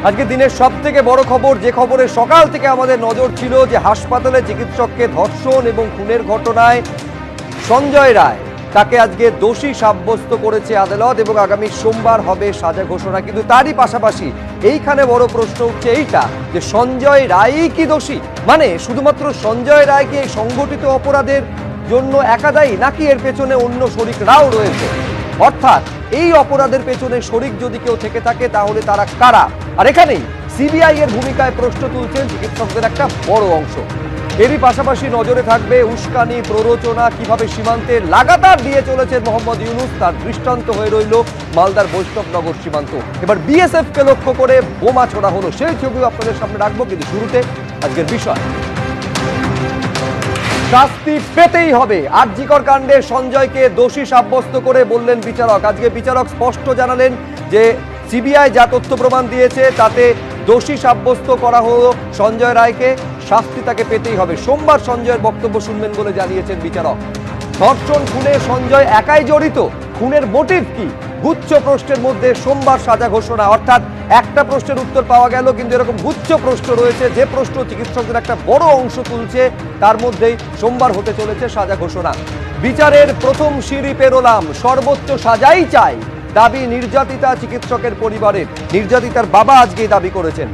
আজকে দিনের সবথেকে বড় খবর, যে খবরে সকাল থেকে আমাদের নজর ছিল, যে হাসপাতালে চিকিৎসককে ধর্ষণ এবং খুনের ঘটনায় সঞ্জয় রায় তাকে আজকে দোষী সাব্যস্ত করেছে আদালত এবং আগামী সোমবার হবে সাজা ঘোষণা। কিন্তু তারই পাশাপাশি এইখানে বড় প্রশ্ন উঠছে এইটা, যে সঞ্জয় রায়ই কি দোষী? মানে শুধুমাত্র সঞ্জয় রায় কি এই সংগঠিত অপরাধের জন্য একা দায়ী, নাকি এর পেছনে অন্য শরিকরাও রয়েছে? অর্থাৎ এই অপরাধের পেছনে শরিক যদি কেউ থেকে থাকে তাহলে তারা কারা? আর এখানেই সিবিআই এর ভূমিকায় প্রশ্ন তুলছেন চিকিৎসকদের একটা বড় অংশ। এরই পাশাপাশি নজরে থাকবে উস্কানি, প্ররোচনা কিভাবে সীমান্তে লাগাতার দিয়ে চলেছেন মোহাম্মদ ইউনূস, তার দৃষ্টান্ত হয়ে রইল মালদার বৈষ্ণবনগর সীমান্ত। এবার বিএসএফ কে লক্ষ্য করে বোমা ছোড়া হলো, সেই ছবিও আপনাদের সামনে রাখবো। কিন্তু শুরুতে আজকের বিষয়, শাস্তি পেতেই হবে। আরজিকর কাণ্ডে সঞ্জয়কে দোষী সাব্যস্ত করে বললেন বিচারক। আজকে বিচারক স্পষ্ট জানালেন যে সিবিআই যা তথ্য প্রমাণ দিয়েছে তাতে দোষী সাব্যস্ত করা হলো সঞ্জয় রায়কে, শাস্তি তাকে পেতেই হবে। সোমবার সঞ্জয়ের বক্তব্য শুনবেন বলে জানিয়েছেন বিচারক। ধর্ষণ খুনে সঞ্জয় একাই জড়িত, খুনের মোটিভ কি? গুচ্ছ প্রশ্নের মধ্যে সোমবার সাজা ঘোষণা। অর্থাৎ একটা প্রশ্নের উত্তর পাওয়া গেল, কিন্তু এরকম গুচ্ছ প্রশ্ন রয়েছে, যে প্রশ্ন চিকিৎসকদের একটা বড় অংশ তুলছে, তার মধ্যেই সোমবার হতে চলেছে সাজা ঘোষণা। বিচারের প্রথম সিঁড়ি পেরোলাম, সর্বোচ্চ সাজাই চাই, দাবি নির্যাতিতা চিকিৎসকের পরিবারের। নির্যাতিতার বাবা আজকেই দাবি করেছেন।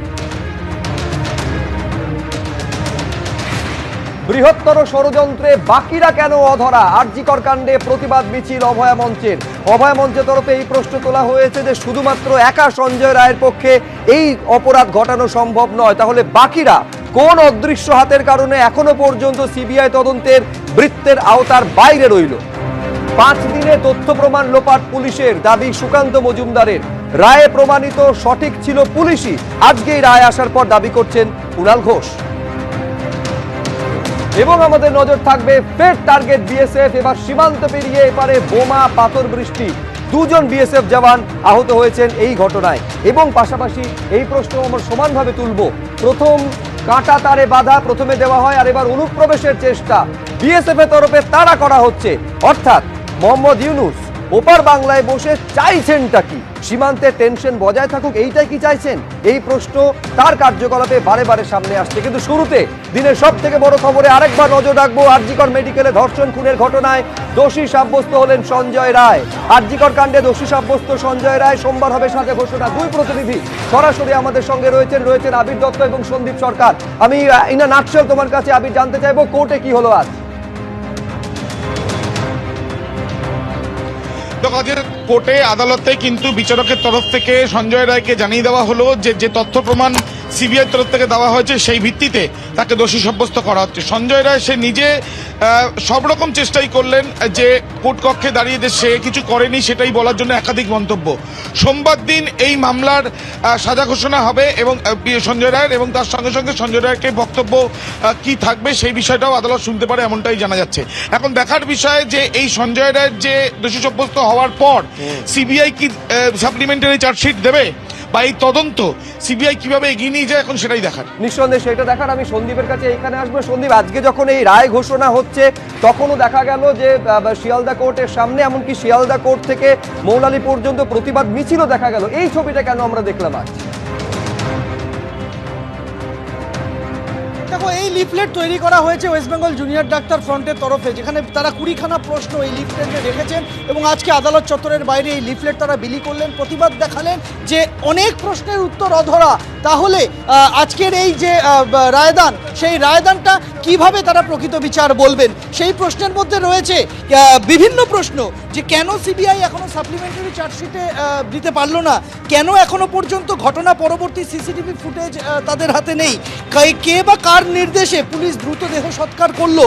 বৃহত্তর ষড়যন্ত্রে বাকিরা কেন অধরা? আরজিকর কাণ্ডে প্রতিবাদ মিছিল অভয়া মঞ্চের। অভয়া মঞ্চের তরফে এই প্রশ্ন তোলা হয়েছে যে শুধুমাত্র একা সঞ্জয় রায়ের পক্ষে এই অপরাধ ঘটানো সম্ভব নয়, তাহলে বাকিরা কোন অদৃশ্য হাতের কারণে এখনো পর্যন্ত সিবিআই তদন্তের বৃত্তের আওতার বাইরে রইল? 5 দিনে তথ্য প্রমাণ লোপাট পুলিশের, দাবি সুকান্ত মজুমদারের। রায়ে প্রমাণিত সঠিক ছিল পুলিশই, আজকেই রায় আসার পর দাবি করছেন কুণাল ঘোষ। এবং আমাদের নজর থাকবে ফের টার্গেট বিএসএফ। এবার সীমান্ত পেরিয়ে এপারে বোমা পাথর বৃষ্টি, 2 জন বিএসএফ জওয়ান আহত হয়েছেন এই ঘটনায়। এবং পাশাপাশি এই প্রশ্ন আমরা সমানভাবে তুলব, প্রথম কাঁটা তারে বাধা প্রথমে দেওয়া হয়, আর এবার অনুপ্রবেশের চেষ্টা বিএসএফ এর তরফে তাড়া করা হচ্ছে। অর্থাৎ মোহাম্মদ ইউনূস ওপার বাংলায় বসে চাইছেনটা কি? সীমান্তে টেনশন বজায় থাকুক, এইটাই কি চাইছেন? এই প্রশ্ন তার কার্যকলাপে বারে বারে সামনে আসছে। কিন্তু শুরুতে দিনের সব থেকে বড় খবরে আরেকবার নজর রাখবো। আরজিকর মেডিকেলে ধর্ষণ খুনের ঘটনায় দোষী সাব্যস্ত হলেন সঞ্জয় রায়। আরজিকর কাণ্ডে দোষী সাব্যস্ত সঞ্জয় রায়, সোমবার হবে সাজা ঘোষণা। 2 প্রতিনিধি সরাসরি আমাদের সঙ্গে রয়েছেন আবির দত্ত এবং সন্দীপ সরকার। আমি ইনা নাটশেল তোমার কাছে আবির জানতে চাইবো, কোর্টে কি হলো আজ? আজকের কোর্টে আদালতে কিন্তু বিচারকের তরফ থেকে সঞ্জয় রায়কে জানিয়ে দেওয়া হলো যে তথ্য প্রমাণ সিবিআই তরফ থেকে দেওয়া হয়েছে সেই ভিত্তিতে তাকে দোষী সাব্যস্ত করা হচ্ছে। সঞ্জয় রায় সে নিজে সব রকম চেষ্টাই করলেন যে কোর্ট কক্ষে দাঁড়িয়ে যে সে কিছু করেনি সেটাই বলার জন্য একাধিক মন্তব্য। সোমবার দিন এই মামলার সাজা ঘোষণা হবে এবং সঞ্জয় রায়ের, এবং তার সঙ্গে সঙ্গে সঞ্জয় রায়কে বক্তব্য কি থাকবে সেই বিষয়টাও আদালত শুনতে পারে, এমনটাই জানা যাচ্ছে। এখন দেখার বিষয় যে এই সঞ্জয় রায়ের যে দোষী সাব্যস্ত হওয়ার পর সিবিআই কি সাপ্লিমেন্টারি চার্জশিট দেবে, বা এই তদন্ত সিবিআই কিভাবে এগিয়ে নিয়ে যায়, এখন সেটাই দেখার। নিঃসন্দেহে সেটা দেখার। আমি সন্দীপের কাছে এইখানে আসবো। সন্দীপ, আজকে যখন এই রায় ঘোষণা হচ্ছে তখনও দেখা গেল যে শিয়ালদা কোর্টের সামনে, এমনকি শিয়ালদা কোর্ট থেকে মৌলালী পর্যন্ত প্রতিবাদ মিছিলও দেখা গেল। এই ছবিটা কেন আমরা দেখলাম আজ? দেখো, এই লিফলেট তৈরি করা হয়েছে ওয়েস্ট বেঙ্গল জুনিয়র ডাক্তার ফ্রন্টের তরফে, যেখানে তারা 20খানা প্রশ্ন এই লিফলেটে রেখেছেন এবং আজকে আদালত চত্বরের বাইরে এই লিফলেট তারা বিলি করলেন, প্রতিবাদ দেখালেন যে অনেক প্রশ্নের উত্তর অধরা। তাহলে আজকের এই যে রায়দান, সেই রায়দানটা কিভাবে তারা প্রকৃত বিচার বলবেন, সেই প্রশ্নের মধ্যে রয়েছে বিভিন্ন প্রশ্ন, যে কেন সিবিআই এখনো সাপ্লিমেন্টারি চার্জশিটে দিতে পারলো না, কেন এখনো পর্যন্ত ঘটনা পরবর্তী সিসিটিভি ফুটেজ তাদের হাতে নেই, কে বা কার নির্দেশে পুলিশ দ্রুত দেহ সৎকার করলো,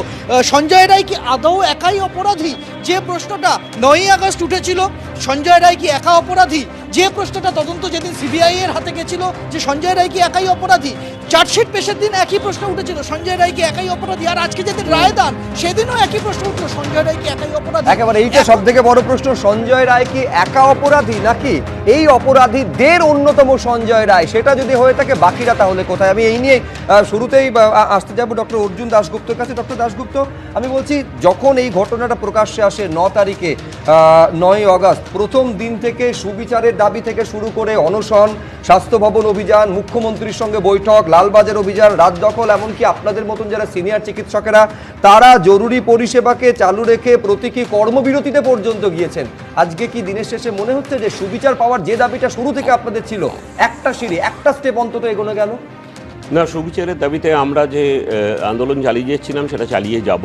সঞ্জয় রায় কি আদৌ একাই অপরাধী? যে প্রশ্নটা 9ই আগস্ট উঠেছিল, সঞ্জয় রায় কি একা অপরাধী? যে প্রশ্নটা তদন্ত যেদিন সিবিআই এর হাতে গেছিল, যে সঞ্জয় রায় কি একাই অপরাধী? চার্জশিট পেশের দিন একই প্রশ্ন উঠেছিল, সঞ্জয় রায় কি একাই অপরাধী? আর আজকে যেদিন রায়দান, সেদিনও একই প্রশ্ন উঠলো, সঞ্জয় রায় কি একাই অপরাধী? একেবারে এইটা সব থেকে বড় প্রশ্ন, সঞ্জয় রায় কি একা অপরাধী, নাকি এই অপরাধীদের অন্যতম সঞ্জয় রায়? সেটা যদি হয়ে থাকে বাকিরা তাহলে কোথায়? আমি এই নিয়ে শুরুতেই আসতে যাবো ডক্টর অর্জুন দাশগুপ্তর কাছে। ডক্টর দাশগুপ্ত, আমি বলছি যখন এই ঘটনাটা প্রকাশ্যে আসে 9 তারিখে, 9ই আগস্ট, প্রথম দিন থেকে সুবিচারের দাবি থেকে শুরু করে অনশন, স্বাস্থ্য ভবন অভিযান, মুখ্যমন্ত্রীর সঙ্গে বৈঠক, লালবাজার অভিযান, রাত দখল, এমনকি আপনাদের মতন যারা সিনিয়র চিকিৎসকেরা তারা জরুরি পরিষেবাকে চালু রেখে প্রতীকী কর্মবিরতিতে পর্যন্ত গিয়েছেন। আজকে কি দিনের শেষে মনে হচ্ছে যে সুবিচার পাওয়ার যে দাবিটা শুরু থেকে আপনাদের ছিল, একটা সিঁড়ি, একটা স্টেপ অন্তত এগোনো গেল? না, সুবিচারের দাবিতে আমরা যে আন্দোলন চালিয়ে যাচ্ছিলাম সেটা চালিয়ে যাব।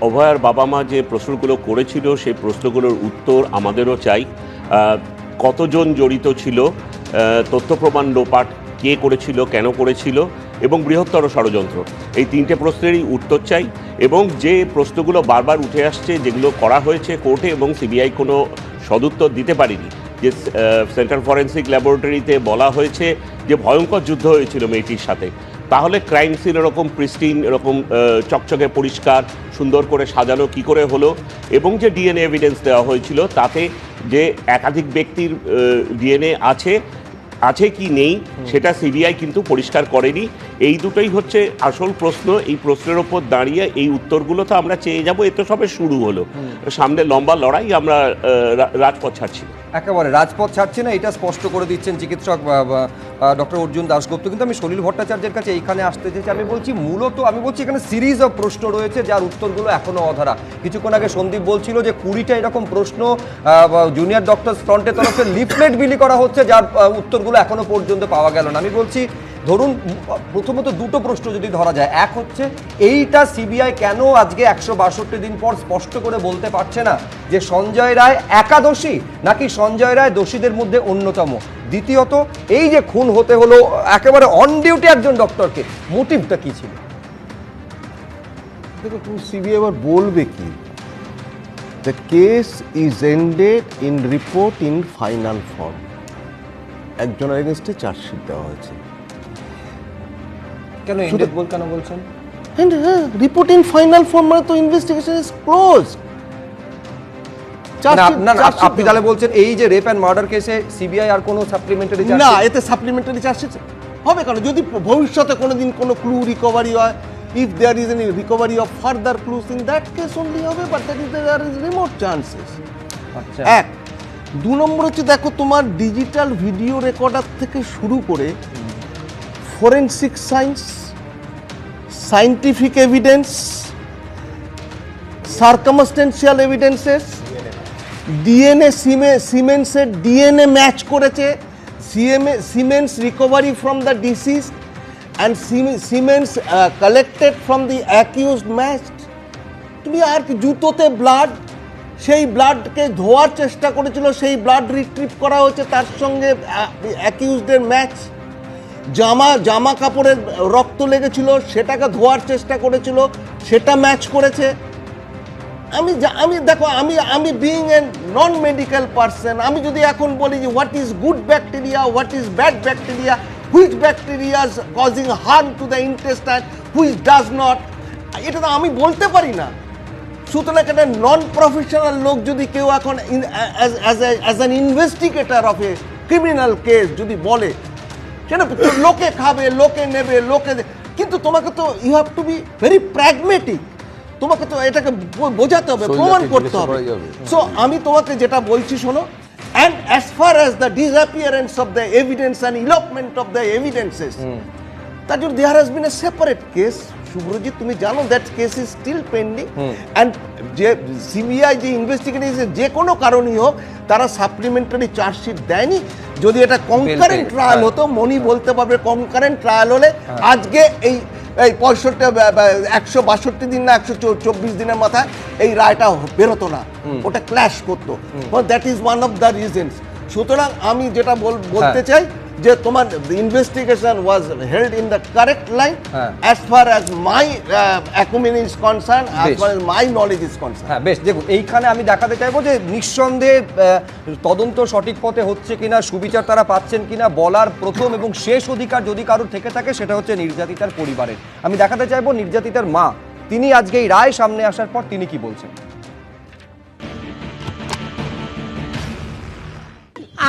অভয়ার বাবা মা যে প্রশ্নগুলো করেছিল সেই প্রশ্নগুলোর উত্তর আমাদেরও চাই। কতজন জড়িত ছিল, তথ্য প্রমাণ লোপাট কে করেছিল, কেন করেছিল, এবং বৃহত্তর ষড়যন্ত্র, এই তিনটে প্রশ্নেরই উত্তর চাই। এবং যে প্রশ্নগুলো বারবার উঠে আসছে, যেগুলো করা হয়েছে কোর্টে এবং সিবিআই কোনো সদুত্তর দিতে পারেনি, যে সেন্ট্রাল ফরেন্সিক ল্যাবরেটরিতে বলা হয়েছে যে ভয়ঙ্কর যুদ্ধ হয়েছিল মেয়েটির সাথে, তাহলে ক্রাইম সিন এরকম প্রিস্টিন, এরকম চকচকে পরিষ্কার সুন্দর করে সাজানো কি করে হলো? এবং যে ডিএনএ এভিডেন্স দেওয়া হয়েছিল তাতে যে একাধিক ব্যক্তির ডিএনএ আছে কি নেই সেটা সিবিআই কিন্তু পরিষ্কার করেনি। এই দুটোই হচ্ছে আসল প্রশ্ন। এই প্রশ্নের ওপর দাঁড়িয়ে এই উত্তরগুলো তো আমরা চেয়ে যাব। এ তো সবে শুরু হলো, সামনে লম্বা লড়াই, আমরা রাজপথ ছাড়ছি না। একেবারে রাজপথ ছাড়ছে না, এটা স্পষ্ট করে দিচ্ছেন চিকিৎসক ডক্টর অর্জুন দাশগুপ্ত। কিন্তু আমি সলিল ভট্টাচার্যের কাছে এইখানে আসতে চাইছি। আমি বলছি এখানে সিরিজ অফ প্রশ্ন রয়েছে যার উত্তরগুলো এখনো অধরা। কিছুক্ষণ আগে সন্দীপ বলছিল যে 20টা এরকম প্রশ্ন জুনিয়র ডক্টরস ফ্রন্টের তরফে লিফলেট বিলি করা হচ্ছে যার উত্তরগুলো এখনো পর্যন্ত পাওয়া গেল না। আমি বলছি ধরুন প্রথমত দুটো প্রশ্ন যদি ধরা যায়, এক হচ্ছে এইটা সিবিআই কেন আজকে 162 দিন পর স্পষ্ট করে বলতে পারছে না যে সঞ্জয় রায় একাদোষী নাকি সঞ্জয় রায় দোষীদের মধ্যে অন্যতম? দ্বিতীয়ত এই যে খুন হতে হলো একেবারে অন ডিউটি একজন ডক্টরকে, মোটিভটা কি ছিল? দেখো, তুমি সিবিআই আবার বলবে কি? The case is ended in report in final form. একজনের এগেনস্টে চার্জশিট দেওয়া হয়েছে। কেন কেন বলছেন? রিপোর্ট ইন ফাইনাল ফর্ম মানে তো ইনভেস্টিগেশন ইজ ক্লোজ। আপনি তাহলে বলছেন এই যে রেপ অ্যান্ড মার্ডার কেসে সিবিআই আর কোনো সাপ্লিমেন্টারি না, এতে সাপ্লিমেন্টারি চার্জশিট হবে কেন? যদি ভবিষ্যতে কোনোদিন কোনো ক্লু রিকভারি হয়, if there is any recovery of further clues, in that case only হবে, but that is there is remote chances. আচ্ছা, এক। 2 নম্বর হচ্ছে, দেখো তোমার ডিজিটাল ভিডিও রেকর্ডার থেকে শুরু করে forensic science, scientific evidence, circumstantial evidences, DNA, সিমেন্সের ডিএনএ ম্যাচ করেছে, semens recovery from the deceased and Siemens collected from the accused matched. তুমি আর কি, জুতোতে ব্লাড, সেই ব্লাডকে ধোয়ার চেষ্টা করেছিল, সেই ব্লাড রিট্রিভ করা হয়েছে, তার সঙ্গে অ্যাকিউজডের ম্যাচ। জামা কাপড়ের রক্ত লেগেছিল, সেটাকে ধোয়ার চেষ্টা করেছিল, সেটা ম্যাচ করেছে। আমি দেখো, আমি being a non medical person, আমি যদি এখন বলি যে what is good bacteria, what is bad bacteria, which bacteria is causing harm to the intestine, which does not, এটা তো আমি বলতে পারি না। সুতরাং একটা নন প্রফেশনাল লোক যদি কেউ এখন as an investigator of a criminal case যদি বলে, সেটা লোকে খাবে, লোকে নেবে, কিন্তু তোমাকে তো you have to be very pragmatic. তোমাকে তো এটাকে বোঝাতে হবে, প্রমাণ করতে হবে। সো আমি তোমাকে যেটা বলছি শোনো, and as far as the disappearance of the evidence and elopement of the evidences, that there has been a separate case. Subhrojit, তুমি জানো that case is still pending, and যে সিবিআই যে ইনভেস্টিগেশন যে কোনো কারণেই হোক, তারা সাপ্লিমেন্টারি চার্জশিট দেয়নি। যদি এটা কনকারেন্ট ট্রায়াল হতো, মনি বলতে পারবে, কনকারেন্ট ট্রায়াল হলে আজকে এই 162 দিন না 124 দিনের মাথায় এই রায়টা বেরোতো না, ওটা ক্ল্যাশ করতো। That is one of the reasons. সুতরাং আমি যেটা বলতে চাই যে তোমার investigation was held in the correct line as far as my acumen is concern, as far as my knowledge is concern. হ্যাঁ, বেশ। দেখুন, এইখানে আমি দেখাতে চাইবো যে নিঃসন্দেহে তদন্ত সঠিক পথে হচ্ছে কিনা, সুবিচার তারা পাচ্ছেন কিনা বলার প্রথম এবং শেষ অধিকার যদি কারোর থেকে থাকে সেটা হচ্ছে নির্যাতিতার পরিবারের। আমি দেখাতে চাইবো নির্যাতিতার মা, তিনি আজকে এই রায় সামনে আসার পর তিনি কি বলছেন।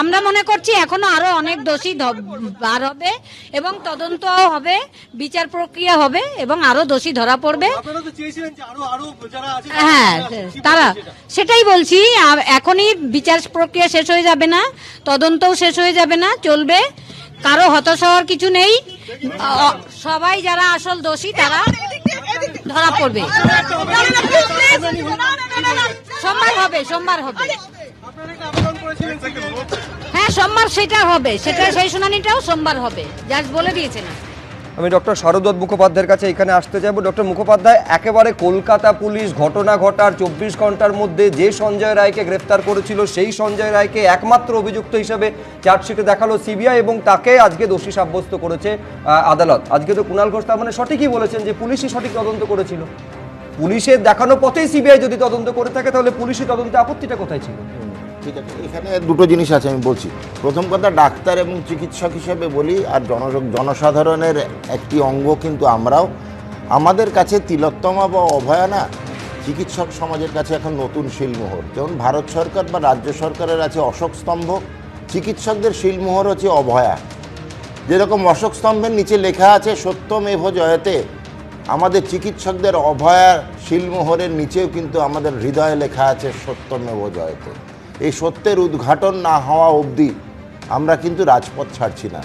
আমরা মনে করছি এখনো আরো অনেক দোষী বার হবে এবং তদন্ত হবে, বিচার প্রক্রিয়া হবে এবং আরো দোষী ধরা পড়বে। হ্যাঁ, তারা সেটাই বলছি, এখনই বিচার প্রক্রিয়া শেষ হয়ে যাবে না, তদন্তও শেষ হয়ে যাবে না, চলবে। কারো হতাশ হওয়ার কিছু নেই, সবাই যারা আসল দোষী তারা ধরা পড়বে। সোমবার হবে হ্যাঁ, সোমবার সেটা হবে, সেই শুনানিটাও সোমবার হবে, জাজ বলে দিয়েছে না। আমি ডক্টর শারদত্ত মুখোপাধ্যায়ের কাছে এখানে আসতে চাইবো। ডক্টর মুখোপাধ্যায়, একেবারে কলকাতা পুলিশ ঘটনা ঘটার 24 ঘন্টার মধ্যে যে সঞ্জয় রায়কে গ্রেফতার করেছিল সেই সঞ্জয় রায়কে একমাত্র অভিযুক্ত হিসেবে চার্জশিটে দেখালো সিবিআই এবং তাকে আজকে দোষী সাব্যস্ত করেছে আদালত। আজকে তো কুণাল ঘোষ তার মানে সঠিকই বলেছেন যে পুলিশই সঠিক তদন্ত করেছিল। পুলিশের দেখানো পথেই সিবিআই যদি তদন্ত করে থাকে তাহলে পুলিশি তদন্তে আপত্তিটা কোথায় ছিল? ঠিক আছে, এখানে দুটো জিনিস আছে আমি বলছি। প্রথম কথা, ডাক্তার এবং চিকিৎসক হিসেবে বলি, আর জনসাধারণের একটি অঙ্গ কিন্তু আমরাও। আমাদের কাছে তিলোত্তমা বা অভয়া না, চিকিৎসক সমাজের কাছে এখন নতুন শিলমোহর। যেমন ভারত সরকার বা রাজ্য সরকারের আছে অশোক স্তম্ভ, চিকিৎসকদের শিলমোহর হচ্ছে অভয়া। যেরকম অশোক স্তম্ভের নিচে লেখা আছে সত্যমেভ জয়তে, আমাদের চিকিৎসকদের অভয়ার শিলমোহরের নিচেও কিন্তু আমাদের হৃদয়ে লেখা আছে সত্যমেভ জয়তে। এই সত্যের উদ্ঘাটন না হওয়া অবধি আমরা কিন্তু রাজপথ ছাড়ছি না।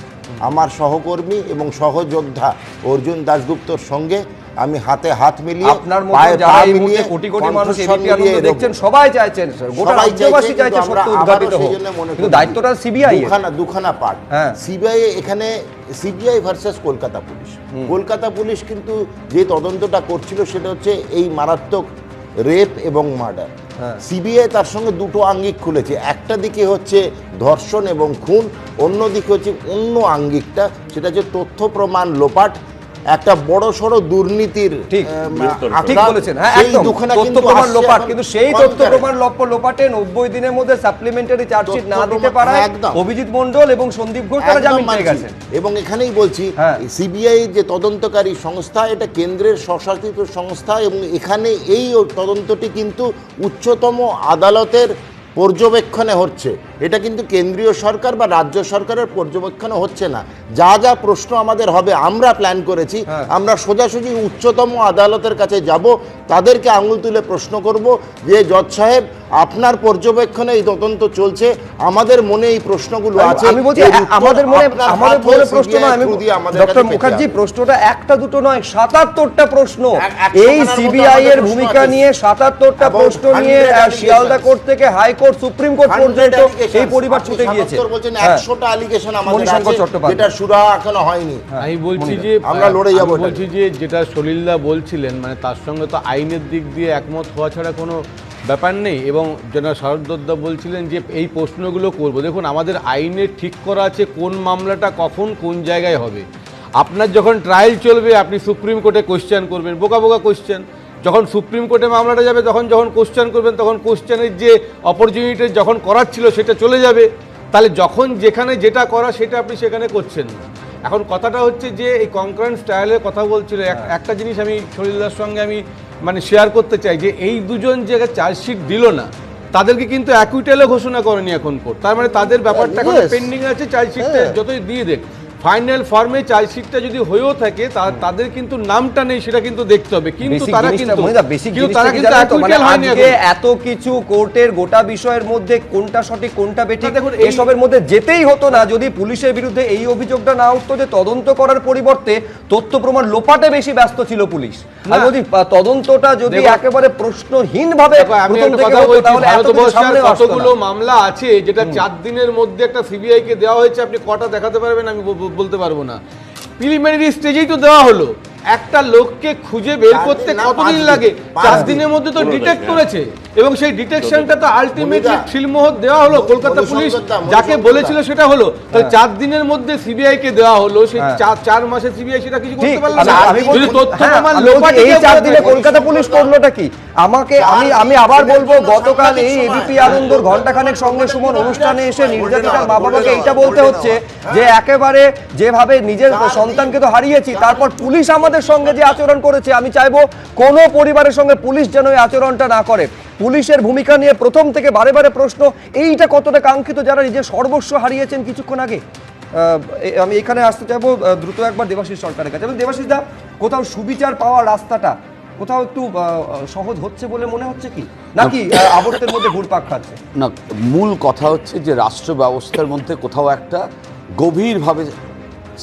আমার সহকর্মী এবং সহযোদ্ধা অর্জুন দাশগুপ্তর সঙ্গে আমি হাতে হাত মিলিয়ে, আপনার মতো যারা এই মুহূর্তে কোটি কোটি মানুষ এবিপি আনন্দ দেখছেন সবাই চাইছেন, গোটা রাজ্যবাসী চাইছে সত্য উদ্ঘাটিত হোক, কিন্তু দায়িত্বটা সিবিআই। দুখানা পার্ট। সিবিআই এখানে CBI versus Kolkata police. Kolkata police কিন্তু যে তদন্তটা করছিল সেটা হচ্ছে এই মারাত্মক রেপ এবং মার্ডার। সিবিআই তার সঙ্গে দুটো আঙ্গিক খুলেছে, একটা দিকে হচ্ছে ধর্ষণ এবং খুন, অন্য দিকে হচ্ছে অন্য আঙ্গিকটা, সেটা হচ্ছে তথ্য প্রমাণ লোপাট, একটা বড় সড় দুর্নীতির। ঠিক বলেছেন, হ্যাঁ একদম তথ্য প্রমাণ লোপাট, কিন্তু সেই তথ্য প্রমাণ লোপাটে 90 দিনের মধ্যে সাপ্লিমেন্টারি চার্জশিট না দিতে পারায় অভিজিৎ মন্ডল এবং সন্দীপ ঘোষ তারা জামিন পেয়ে গেছেন। এবং এখানেই বলছি, সিবিআই যে তদন্তকারী সংস্থা, এটা কেন্দ্রের স্বশাসিত সংস্থা এবং এখানে এই তদন্তটি কিন্তু উচ্চতম আদালতের পর্যবেক্ষণে হচ্ছে। এটা কিন্তু কেন্দ্রীয় সরকার বা রাজ্য সরকারের পর্যবেক্ষণে হচ্ছে না। যা যা প্রশ্ন আমাদের হবে আমরা প্ল্যান করেছি, আমরা সোজাসুজি উচ্চতম আদালতের কাছে যাব, তাদেরকে আঙুল তুলে প্রশ্ন করব যে জজ সাহেব আপনার পর্যবেক্ষণে এই তদন্ত চলছে, আমাদের মনে এই প্রশ্নগুলো আছে। আমি বলছি আমাদের মনে প্রশ্ন নয়, আমি ডক্টর মুখার্জি প্রশ্নটা একটা দুটো নয়, 77টা প্রশ্ন। এই সিবিআই এর ভূমিকা নিয়ে 77টা প্রশ্ন নিয়ে শিয়ালদা কোর্ট থেকে হাইকোর্ট সুপ্রিম কোর্ট পর্যন্ত এই পরিবার ছুটে গিয়েছে। বলছেন 100টা অ্যালিগেশন আমাদের আছে, যেটা সুরাহা এখনো হয়নি। আমি বলছি যে আমরা লড়ে যাব। বলছি যে যেটা সলিলদা বলছিলেন, মানে তার সঙ্গে তো আইনের দিক দিয়ে একমত হওয়া ছাড়া কোনো ব্যাপার নেই। এবং যেটা শারদত্তদা বলছিলেন যে এই প্রশ্নগুলো করব, দেখুন আমাদের আইনে ঠিক করা আছে কোন মামলাটা কখন কোন জায়গায় হবে। আপনার যখন ট্রায়াল চলবে আপনি সুপ্রিম কোর্টে কোশ্চেন করবেন, বোকা বোকা কোশ্চেন। যখন সুপ্রিম কোর্টে মামলাটা যাবে যখন কোশ্চেন করবেন, তখন কোশ্চেনের যে অপরচুনিটি যখন করার ছিল সেটা চলে যাবে। তাহলে যখন যেখানে যেটা করা সেটা আপনি সেখানে করছেন না। এখন কথাটা হচ্ছে যে এই কনকারেন্ট ট্রায়ালের কথা বলছিল, একটা জিনিস আমি সলিলদার সঙ্গে আমি মানে শেয়ার করতে চাই যে এই দুজন যে চার্জশিট দিল না তাদেরকে কিন্তু অ্যাকুইটেলও ঘোষণা করেনি এখন কোর্ট। তার মানে তাদের ব্যাপারটা এখন পেন্ডিং আছে, চার্জশিটটা যতই দিয়ে দেখ, ফাইনাল ফর্মে চার্জশিটটা যদি হয়েও থাকে তাদের কিন্তু নামটা নেই, সেটা কিন্তু দেখতে হবে। কিন্তু তারা কিন্তু অ্যাকুইটেল হয়নি। এত কিছু কোর্টের গোটা বিষয়ের মধ্যে কোনটা সঠিক কোনটা বেঠিক এসবের মধ্যে যেতেই হতো না যদি পুলিশের বিরুদ্ধে এই অভিযোগটা না উঠতো যে তদন্ত করার পরিবর্তে তথ্য প্রমাণ লোপাটে বেশি ব্যস্ত ছিল পুলিশ। আর যদি তদন্তটা যদি একেবারে প্রশ্নহীন ভাবে কতগুলো মামলা আছে যেটা 4 দিনের মধ্যে একটা সিবিআই কে দেওয়া হয়েছে, আপনি কটা দেখাতে পারবেন আমি বলতে পারবো না। প্রিলিমিনারি স্টেজেই তো দেওয়া হলো, একটা লোককে খুঁজে বের করতে কতদিন লাগে? 4 দিনের মধ্যে তো ডিটেক্ট করেছে এবং সেই ডিটেকশনটা তো আলটিমেটলি শিলমোহর দেওয়া হলো। কলকাতা পুলিশ যাকে বলেছিল সেটা হলো, তাহলে 4 দিনের মধ্যে সিবিআই কে দেওয়া হলো, সেই 4 মাসে সিবিআই সেটা কিছু করতে পারলো না। যদি তথ্য প্রমাণ লোপাটে এই 4 দিনে কলকাতা পুলিশ করলোটা কি? আমি আবার বলবো, গতকাল এই এবিপি আনন্দর ঘন্টাখানেক সঙ্গে সুমন অনুষ্ঠানে এসে নির্যাতিতার মা বাবাকে এইটা বলতে হচ্ছে যে একেবারে যেভাবে নিজের সন্তানকে তো হারিয়েছি, তারপর পুলিশ আমাদের সঙ্গে যে আচরণ করেছে, আমি চাইবো কোনো পরিবারের সঙ্গে পুলিশ যেন এই আচরণটা না করে। পুলিশের ভূমিকা নিয়ে প্রথম থেকে বারে বারে প্রশ্ন, এইটা কতটা কাঙ্ক্ষিত যারা নিজের সর্বস্ব হারিয়েছেন কিছুক্ষণ আগে। আমি এখানে আসতে চাইবো দ্রুত একবার দেবাশিস সরকারের কাছে। এবং দেবাশিস দা, কোথাও সুবিচার পাওয়ার রাস্তাটা কোথাও একটু সহজ হচ্ছে বলে মনে হচ্ছে কি, নাকি আবর্তের মধ্যে ঘুরপাক খাচ্ছে? না, মূল কথা হচ্ছে যে রাষ্ট্র ব্যবস্থার মধ্যে কোথাও একটা গভীরভাবে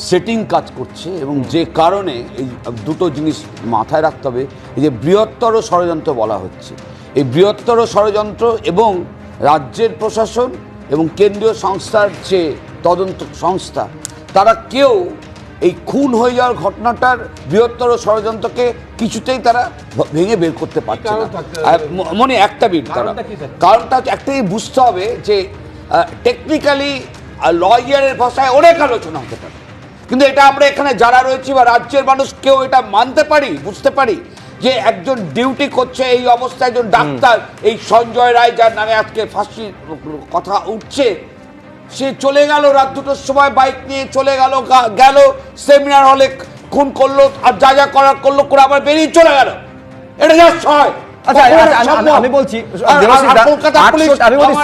সেটিং কাজ করছে, এবং যে কারণে এই দুটো জিনিস মাথায় রাখতে হবে। এই যে বৃহত্তর ষড়যন্ত্র বলা হচ্ছে, এই বৃহত্তর ষড়যন্ত্র এবং রাজ্যের প্রশাসন এবং কেন্দ্রীয় সংস্থার যে তদন্ত সংস্থা, তারা কেউ এই খুন হয়ে যাওয়ার ঘটনাটার বৃহত্তর ষড়যন্ত্রকে কিছুতেই তারা ভেঙে বের করতে পারছে না। মনে একটা বিট তারা, কারণটা একটাই বুঝতে হবে যে টেকনিক্যালি লয়ারের ভাষায় অনেক আলোচনা হতে পারে, কিন্তু এটা আমরা এখানে যারা রয়েছি বা রাজ্যের মানুষ কেউ এটা মানতে পারি, বুঝতে পারি যে একজন ডিউটি করছে এই অবস্থায়, একজন ডাক্তার, এই সঞ্জয় রায় যার নামে আজকে ফাঁসির কথা উঠছে, সে চলে গেল রাত 2টোর সময় বাইক নিয়ে চলে গেল সেমিনার হলে, খুন করলো আর যা যা করার করলো, করে আবার বেরিয়ে চলে গেল। এটা যা হয়। আচ্ছা, আমি বলছি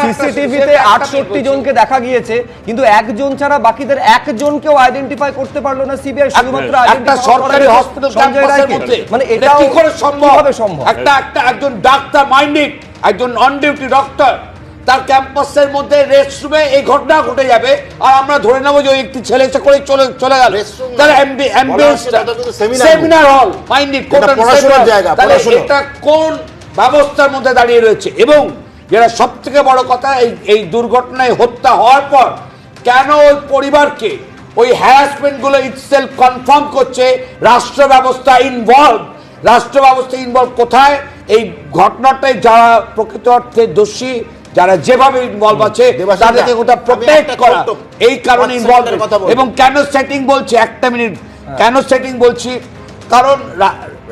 সিসিটিভিতে 68 জনকে দেখা গিয়েছে, কিন্তু একজন ছাড়া বাকিদের একজনকেও আইডেন্টিফাই করতে পারলো না সিবিআই, শুধুমাত্র একটা সরকারি হসপিটাল ক্যাম্পাসের মধ্যে মানে এটা এটা কি করে সম্ভব? সম্ভব? একজন ডাক্তার মাইন্ডেড, একজন অন ডিউটি ডক্টর, তার ক্যাম্পাসের মধ্যে রেস্টরুমে এই ঘটনা ঘটে যাবে, আর আমরা ধরে নেবো যে একটি ছেলে করে চলে গেল। তার সেমিনার হল মাইন্ডেড, এটা কোন ব্যবস্থার মধ্যে দাঁড়িয়ে রয়েছে? এবং যেটা সব থেকে বড় কথা, এই দুর্ঘটনায় হত্যা হওয়ার পর কেন ওই পরিবারকে ওই হ্যারাসমেন্ট গুলো ইটসেলফ কনফার্ম করছে রাষ্ট্র ব্যবস্থা ইনভলভ কোথায়? এই ঘটনাটায় যারা প্রকৃত অর্থে দোষী, যারা যেভাবে ইনভলভ আছে তাদেরকে ওটা প্রোটেক্ট করা, এই কারণে ইনভলভ। এবং কেন সেটিং বলছি, একটা মিনিট, কেন সেটিং বলছি, কারণ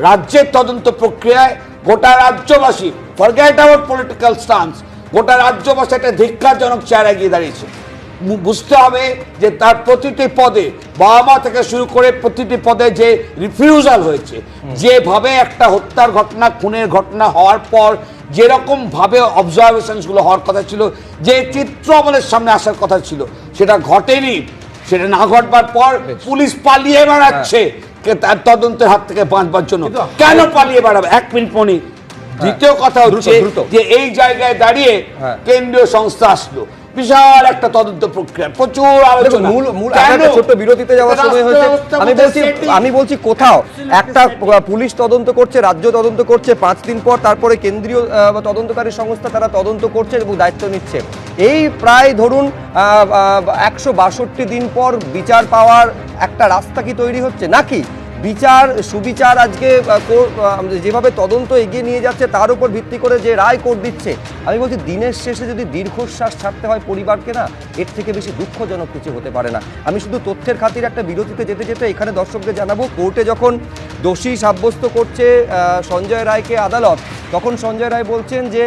রাজ্যের তদন্ত প্রক্রিয়ায় গোটা রাজ্যবাসী, ফরগেট আওয়ার পলিটিক্যাল স্টান্স, গোটা রাজ্যবাসী একটা ধিক্কারজনক চেহারা গিয়ে দাঁড়িয়েছে। বুঝতে হবে যে তার প্রতিটি পদে, বাবা মা থেকে শুরু করে প্রতিটি পদে যে রিফিউজাল হয়েছে, যেভাবে একটা হত্যার ঘটনা, খুনের ঘটনা হওয়ার পর যেরকম ভাবে অবজারভেশনসগুলো হওয়ার কথা ছিল, যে চিত্র আমাদের সামনে আসার কথা ছিল, সেটা ঘটেনি। সেটা না ঘটবার পর পুলিশ পালিয়ে বেড়াচ্ছে তার তদন্তের হাত থেকে বাঁচবার জন্য। কেন পালিয়ে বেড়াবে? 1 মিনিট মনি। দ্বিতীয় কথা হচ্ছে যে এই জায়গায় দাঁড়িয়ে কেন্দ্রীয় সংস্থা আসলো, বিশাল একটা তদন্ত প্রক্রিয়া, প্রচুর আলোচনা। ছোট্ট বিরতিতে যাওয়ার সময় হয়েছে। আমি বলছি কোথাও একটা পুলিশ তদন্ত করছে, রাজ্য তদন্ত করছে, 5 দিন পর তারপরে কেন্দ্রীয় তদন্তকারী সংস্থা তারা তদন্ত করছে এবং দায়িত্ব নিচ্ছে। এই প্রায় ধরুন 162 দিন পর বিচার পাওয়ার একটা রাস্তা কি তৈরি হচ্ছে, নাকি সুবিচার আজকে যেভাবে তদন্ত এগিয়ে নিয়ে যাচ্ছে তার উপর ভিত্তি করে যে রায় কোর্ট দিচ্ছে, আমি বলছি দিনের শেষে যদি দীর্ঘশ্বাস ছাড়তে হয় পরিবারকে, না এর থেকে বেশি দুঃখজনক কিছু হতে পারে না। আমি শুধু তথ্যের খাতিরে একটা বিরতিতে যেতে এখানে দর্শকদের জানাবো, কোর্টে যখন দোষী সাব্যস্ত করছে সঞ্জয় রায়কে আদালত, তখন সঞ্জয় রায় বলছেন যে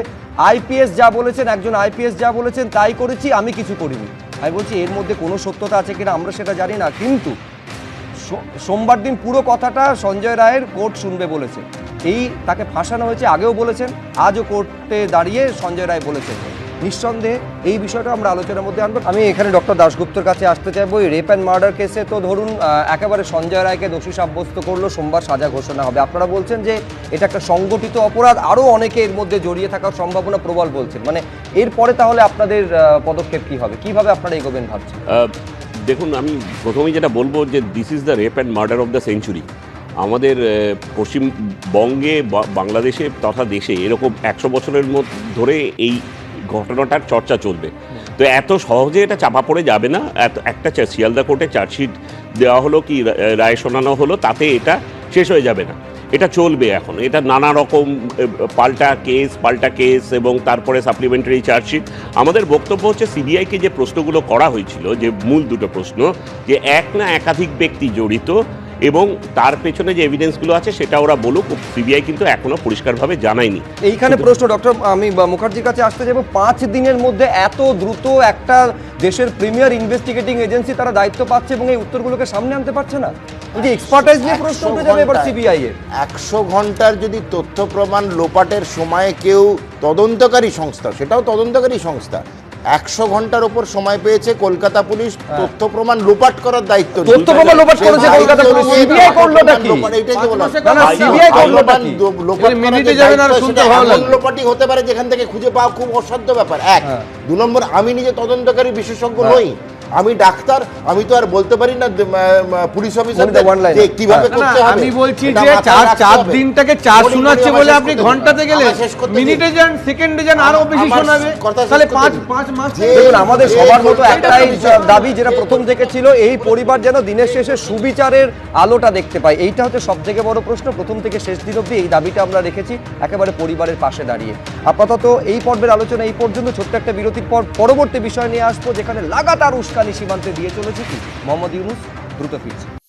আইপিএস যা বলেছেন, একজন আইপিএস যা বলেছেন তাই করেছি, আমি কিছু করিনি। আমি বলছি এর মধ্যে কোনো সত্যতা আছে কিনা আমরা সেটা জানি না, কিন্তু সোমবার দিন পুরো কথাটা সঞ্জয় রায়ের কোর্ট শুনবে বলেছে। তাকে ফাঁসানো হয়েছে, আগেও বলেছেন, আজও কোর্টে দাঁড়িয়ে সঞ্জয় রায় বলেছেন। নিঃসন্দেহে এই বিষয়টা আমরা আলোচনার মধ্যে আনবো। আমি এখানে ডক্টর দাশগুপ্তর কাছে আসতে চাইবো। রেপ অ্যান্ড মার্ডার কেসে তো ধরুন একেবারে সঞ্জয় রায়কে দোষী সাব্যস্ত করলো, সোমবার সাজা ঘোষণা হবে। আপনারা বলছেন যে এটা একটা সংগঠিত অপরাধ, আরও অনেকে এর মধ্যে জড়িয়ে থাকার সম্ভাবনা প্রবল বলছেন। মানে এরপরে তাহলে আপনাদের পদক্ষেপ কি হবে, কিভাবে আপনারা এগোবেন ভাবছেন? দেখুন, আমি প্রথমেই যেটা বলবো যে this is the rape and murder of the century. আমাদের পশ্চিমবঙ্গে, বাংলাদেশে তথা দেশে এরকম 100 বছরের মধ্যে ধরে এই ঘটনাটার চর্চা চলবে। তো এত সহজে এটা চাপা পড়ে যাবে না। একটা শিয়ালদা কোর্টে চার্জশিট দেওয়া হলো, কি রায় শোনানো হলো, তাতে এটা শেষ হয়ে যাবে না, এটা চলবে। এখন এটা নানা রকম পাল্টা কেস এবং তারপরে সাপ্লিমেন্টারি চার্জশিট। আমাদের বক্তব্য হচ্ছে সিবিআইকে যে প্রশ্নগুলো করা হয়েছিল, যে মূল দুটো প্রশ্ন, যে এক না একাধিক ব্যক্তি জড়িত, এবং তার পেছনে যে এভিডেন্সগুলো আছে সেটা ওরা বলুক। সিবিআই কিন্তু এখনো পরিষ্কারভাবে জানায়নি। এইখানে প্রশ্ন ডক্টর, আমি মুখার্জির কাছে আসতে যাবো, 5 দিনের মধ্যে এত দ্রুত একটা দেশের প্রিমিয়ার ইনভেস্টিগেটিং এজেন্সি তারা দায়িত্ব পাচ্ছে এবং এই উত্তরগুলোকে সামনে আনতে পারছে না, যে এক্সপার্টাইজ নিয়ে প্রশ্ন উঠে যাবে এবার সিবিআই এর। 100 ঘন্টার যদি তথ্য প্রমাণ লোপাটের সময় কেউ তদন্তকারী সংস্থা, সেটাও তদন্তকারী সংস্থা, 100 ঘন্টার উপর সময় পেয়েছে কলকাতা পুলিশ তথ্য প্রমাণ লোপাট করার দায়িত্ব। তথ্য প্রমাণ লোপাট করেছে কলকাতা পুলিশ, সিবিআই করলোটা কি? এইটাই তো বললাম। না, না, সিবিআই করলোটা কি? মিনিটে যাবেন আর শুনতে ভালো লাগবে। লোপাটি হতে পারে যেখান থেকে খুঁজে পাওয়া খুব অসাধ্য ব্যাপার। 1 2 নম্বর, আমি নিজে তদন্তকারী বিশেষজ্ঞ নই, আমি ডাক্তার, আমি তো আর বলতে পারি না পুলিশ অফিসার যে কিভাবে করতে হবে। আমি বলছি যে 4 দিনটাকে 4 শোনাচ্ছে বলে আপনি ঘন্টাতে গেলে, মিনিটে যান, সেকেন্ডে যান, আরো বেশি শোনাবে, তাহলে 5 মাস। দেখুন, আমাদের সবার মতো একটাই দাবি, যেটা প্রথম থেকে ছিল, এই পরিবার যেন দিনের শেষে সুবিচারের আলোটা দেখতে পায়। এইটা হচ্ছে সব থেকে বড় প্রশ্ন। প্রথম থেকে শেষ দিন অবধি এই দাবিটা আমরা রেখেছি, একেবারে পরিবারের পাশে দাঁড়িয়ে। আপাতত এই পর্বের আলোচনা এই পর্যন্ত। ছোট্ট একটা বিরতির পর পরবর্তী বিষয় নিয়ে আসবো, যেখানে লাগাতার উস্কানি সীমান্তে দিয়ে চলেছে কি মোহাম্মদ ইউনূস। দ্রুত ফিরছে।